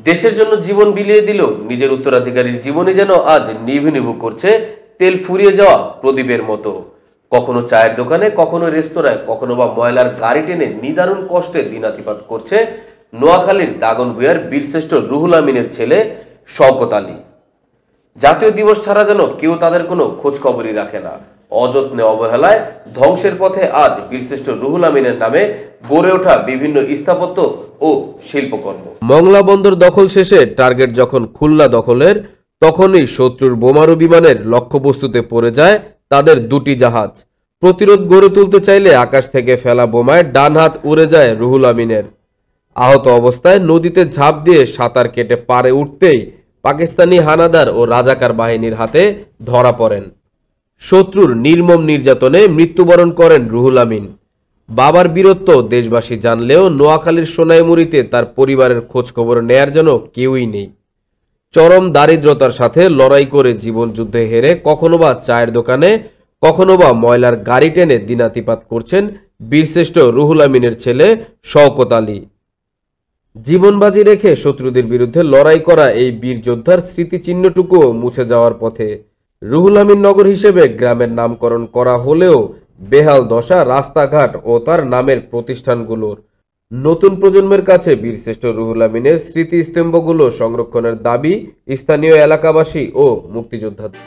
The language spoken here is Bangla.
দেশের জন্য জীবন বিলিয়ে দিল নিজের উত্তরাধিকারীর জীবনে যেন আজ নিভু নিভু করছে তেল ফুরিয়ে যাওয়া প্রদীপের মতো। কখনো চায়ের দোকানে, কখনো রেস্তোরাঁয়, কখনো বা ময়লার গাড়ি টেনে নিদারুণ কষ্টে দিনাতিপাত করছে নোয়াখালীর দাগনভূঞার বীরশ্রেষ্ঠ রুহুল আমিনের ছেলে শওকত আলী। জাতীয় দিবস ছাড়া যেন কেউ তাদের কোনো খোঁজ খবরই রাখে না। অযত্নে অবহেলায় ধ্বংসের পথে আজ বীরশ্রেষ্ঠ রুহুল আমিনের নামে গড়ে ওঠা বিভিন্ন স্থাপত্য ও শিল্পকর্ম। মংলা বন্দর দখল শেষে টার্গেট যখন খুলনা দখলের, তখনই শত্রুর বোমারু বিমানের লক্ষ্যবস্তুতে পড়ে যায় তাদের দুটি জাহাজ। প্রতিরোধ গড়ে তুলতে চাইলে আকাশ থেকে ফেলা বোমায় ডান হাত উড়ে যায় রুহুল আমিনের। আহত অবস্থায় নদীতে ঝাঁপ দিয়ে সাঁতার কেটে পারে উঠতেই পাকিস্তানি হানাদার ও রাজাকার বাহিনীর হাতে ধরা পড়েন। শত্রুর নির্মম নির্যাতনে মৃত্যুবরণ করেন রুহুল আমিন। বাবার বীরত্ব দেশবাসী জানলেও নোয়াখালীর সোনাইমুড়িতে তার পরিবারের খোঁজ খবর নেয়ার জন্য কেউই নেই। চরম দারিদ্রতার সাথে লড়াই করে জীবনযুদ্ধে হেরে কখনো বা চায়ের দোকানে, কখনো বা ময়লার গাড়ি টেনে দিনাতিপাত করছেন বীরশ্রেষ্ঠ রুহুল আমিনের ছেলে শওকত আলী। জীবনবাজি রেখে শত্রুদের বিরুদ্ধে লড়াই করা এই বীর যোদ্ধার স্মৃতিচিহ্নটুকুও মুছে যাওয়ার পথে। রুহুল আমিন নগর হিসেবে গ্রামের নামকরণ করা হলেও বেহাল দশা রাস্তাঘাট ও তার নামের প্রতিষ্ঠানগুলোর। নতুন প্রজন্মের কাছে বীরশ্রেষ্ঠ রুহুল আমিনের স্মৃতিস্তম্ভগুলো সংরক্ষণের দাবি স্থানীয় এলাকাবাসী ও মুক্তিযোদ্ধাদের।